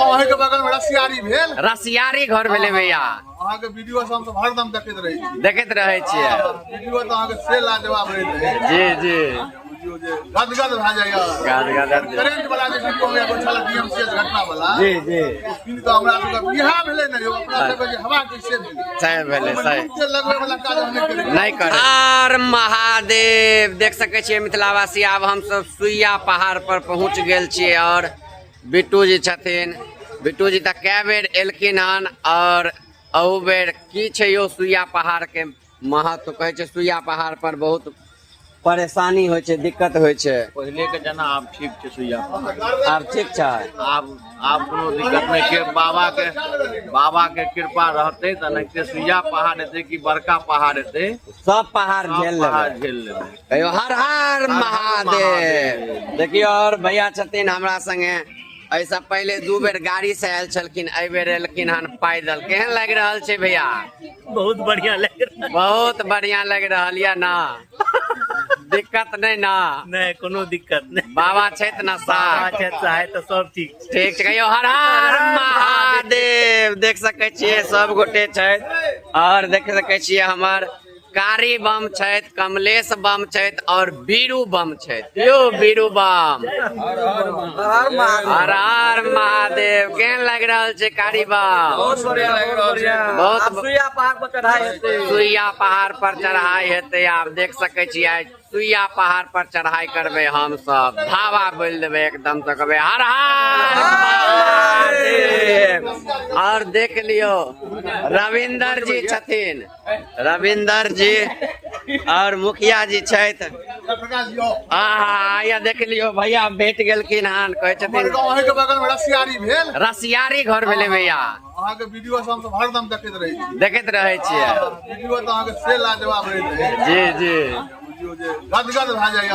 गाँव के बगल में रसियारी भेल, रसियारी घर भेले भैया। अहाँ के वीडियो सब हम हरदम देखैत रहे छियै। वीडियो तो अहाँ के से लाजवाब रहे। जी जी गदगद भए जाइए। करेंट वाला जे वीडियो में एगो छल डीएमसीएच घटना वाला। जी जी उसकिन तो हमरा सब बिहार भेले न जो अपना सब जे हवा कैसे भेले। सही भेले सही। लगवे वाला काज हम नहीं करे। हर महादेव देख सके छियै मिथिलावासी। आब हम सब सुइया पहाड़ पर पहुंच गेल छियै और बिट्टू जी छथिन। बिट्टू जी त कै बेर एलखिन हन और अहू बेर की छै यो सुइया पहाड़ के महत्व कहै छै। सुइया पहाड़ पर बहुत परेशानी होइ छै, दिक्कत होइ छै। पहले के जना आब ठीक छै सुइया पहाड़। आब ठीक छै। आब कोनो दिक्कत नहीं छै। बाबा के कृपा रहते त नहीं सुइया पहाड़ हेतै कि बड़का पहाड़ हेतै सब पहाड़ झेल लेबै। कहियो हर हर महादेव। देखियो और भैया छथिन हमरा संगे। ऐसा पहले 2 बेर गाड़ी से आयल छलखिन, ए बेर एलखिन हन पैदल। केहन लग रहल छै भैया? बहुत बढ़िया लग रहा। बहुत बढ़िया लग रहल या ना? दिक्कत नहीं ना? नहीं कोनो दिक्कत नहीं। बाबा छथि ना साथ? चाहे तो सब ठीक ठीक छै। कहियो हर हर महादेव। देख सके छियै सब गोटे छथि और देख सके छियै हमर कारी बम छथि, कमलेश बम छथि और बीरू बम छथि। यो बीरू बम हर हर महादेव। केहन लग रहल छै कारी बम? बहुत बढ़िया लग रहल छै। बहुत सुइया पहाड़ पर चढ़ाई हेतै। सुइया पहाड़ पर चढ़ाई हेतै। आप देख सके छियै सुइया पहाड़ पर चढ़ाई करबे हम सब। धावा बोल देबे एकदम से कहबे हर हर महादेव। और देख लियो रविंदर जी छथिन। रविंदर जी और मुखिया जी छथि। या देख लियो भैया भेट गेलखिन हन। कहै छथिन गाँव के बगल में रसियारी भेल, रसियारी घर भेले भैया। अहाँ के वीडियो सब हम हरदम देखैत रहे छियै। वीडियो तो अहाँ के से लाजवाब रहे। जी जी गदगद भए जाइए।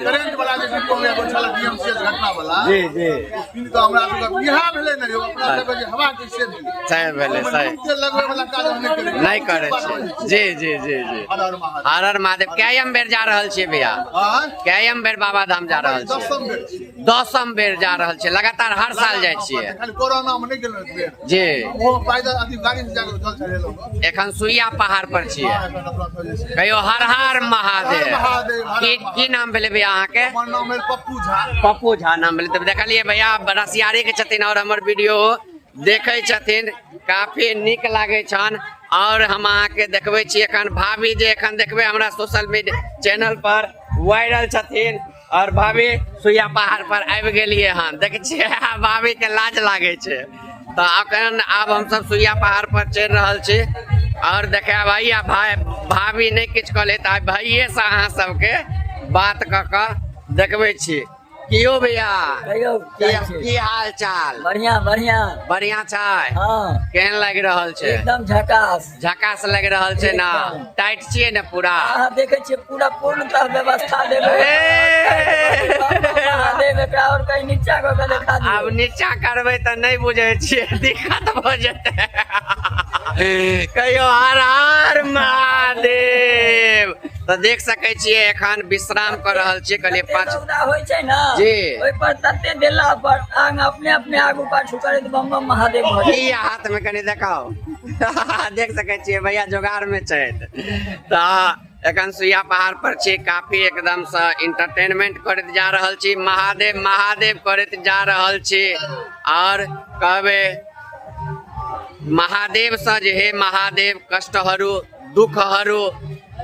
करेंट वाला जे वीडियो में एगो छल डीएमसीएच घटना वाला। जी जी उसकिन तो हमरा सब बिहार भेले न जो अपना सब जे हवा कैसे भेले। सही भेले सही। लगवे वाला काज हम नहीं करे छी। जी जी जी जी हर हर महादेव। कैयम बेर जा रहल छियै भैया? कैयम बेर बाबा धाम जा रहल छियै? 10म बेर जा रहल छियै। लगातार हर साल जाइ छियै। खाली कोरोना में नहीं गेल जी। वो पैदल अथी गाड़ी से जाके जल चढ़ेलो। एखन सुइया पहाड़ पर छियै। कहियो हर हर महादेव। की नाम भेले भैया अहाँ के? हमर नाम है पप्पू झा। पप्पू झा नाम भेले। तब देखलिए भैया रसियारी के छथिन और हमर वीडियो देखे छथिन। काफी निक लागे छन और हम अहाँ के देखबे छी। एखन भाभी जे एखन देखबे हमरा सोशल मीडिया चैनल पर वायरल छथिन और भाभी सुइया पहाड़ पर आबि गेलिए हन। देखे छियै भाभी के लाज लागे छै। तो अखन आब हम सब सुइया पहाड़ पर चढ़ रहल छी और देखा भैया भाभी नहीं किछु कहले त भाइये से अहाँ सबके बात क के देखबे छी। कियो भैया की हाल चाल? बढ़िया बढ़िया बढ़िया छै। हाँ केहन लग रहल छै? एकदम झकास झकास लग रहल छै ना? टाइट छियै ने पूरा? देखे छियै पूरा पूर्णतः व्यवस्था देबे। और कहीं नीचा को के देखा दे। अब नीचा करबे त नहीं बुझे छियै, दिक्कत भ जेतै। कहियो हर हर महादेव। तो देख सके छियै एखन विश्राम कर रहल छियै। कहलिए 5 होय छै ना जी ओय पर तत्ते देला पर आंग अपने अपने आगू पाछू करैत बम बम महादेव भ जाय। ई हाथ में कनी देखाओ। देख सके छियै भैया जोगार में छै। त एखन सुइया पहाड़ पर छी। काफी एकदम से इंटरटेनमेंट करत जा रहल छी। महादेव महादेव करत जा रहल छी और कहबे महादेव से जे हे महादेव कष्टहरू दुखहरू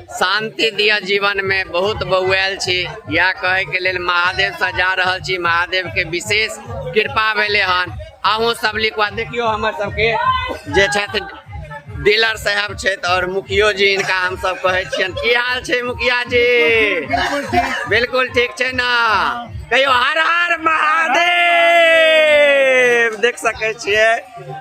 शांति दिया जीवन में बहुत बउआल छी। या कहे के लेल महादेव से जा रहल छी। महादेव के विशेष कृपा भेले हन। अहूँ सब लिखवा देखियो हमर सबके जे छथि डीलर साहब छथि और मुखियो जी। इनका हम सब कहे छियन की हाल छै मुखिया जी? बिल्कुल ठीक छै ना? कहियो हर हर महादेव। देख सके छियै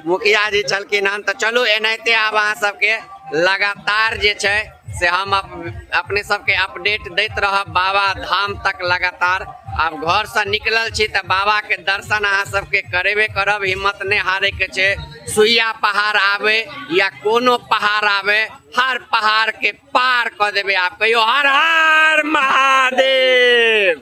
मुखिया जी छलखिन हन। तो चलू एनाहिते आब अहाँ सबके लगातार जे छै से हम अपने सबके अपडेट दैत रहब बाबा धाम तक लगातार। अब घर से निकलल छी त बाबा के दर्शन अहाँ सबके करेबे करब। हिम्मत नहीं हारे के छै। सुइया पहाड़ आवे या कोनो पहाड़ आवे हर पहाड़ के पार कर देबे। आप कहियो हर हर महादेव।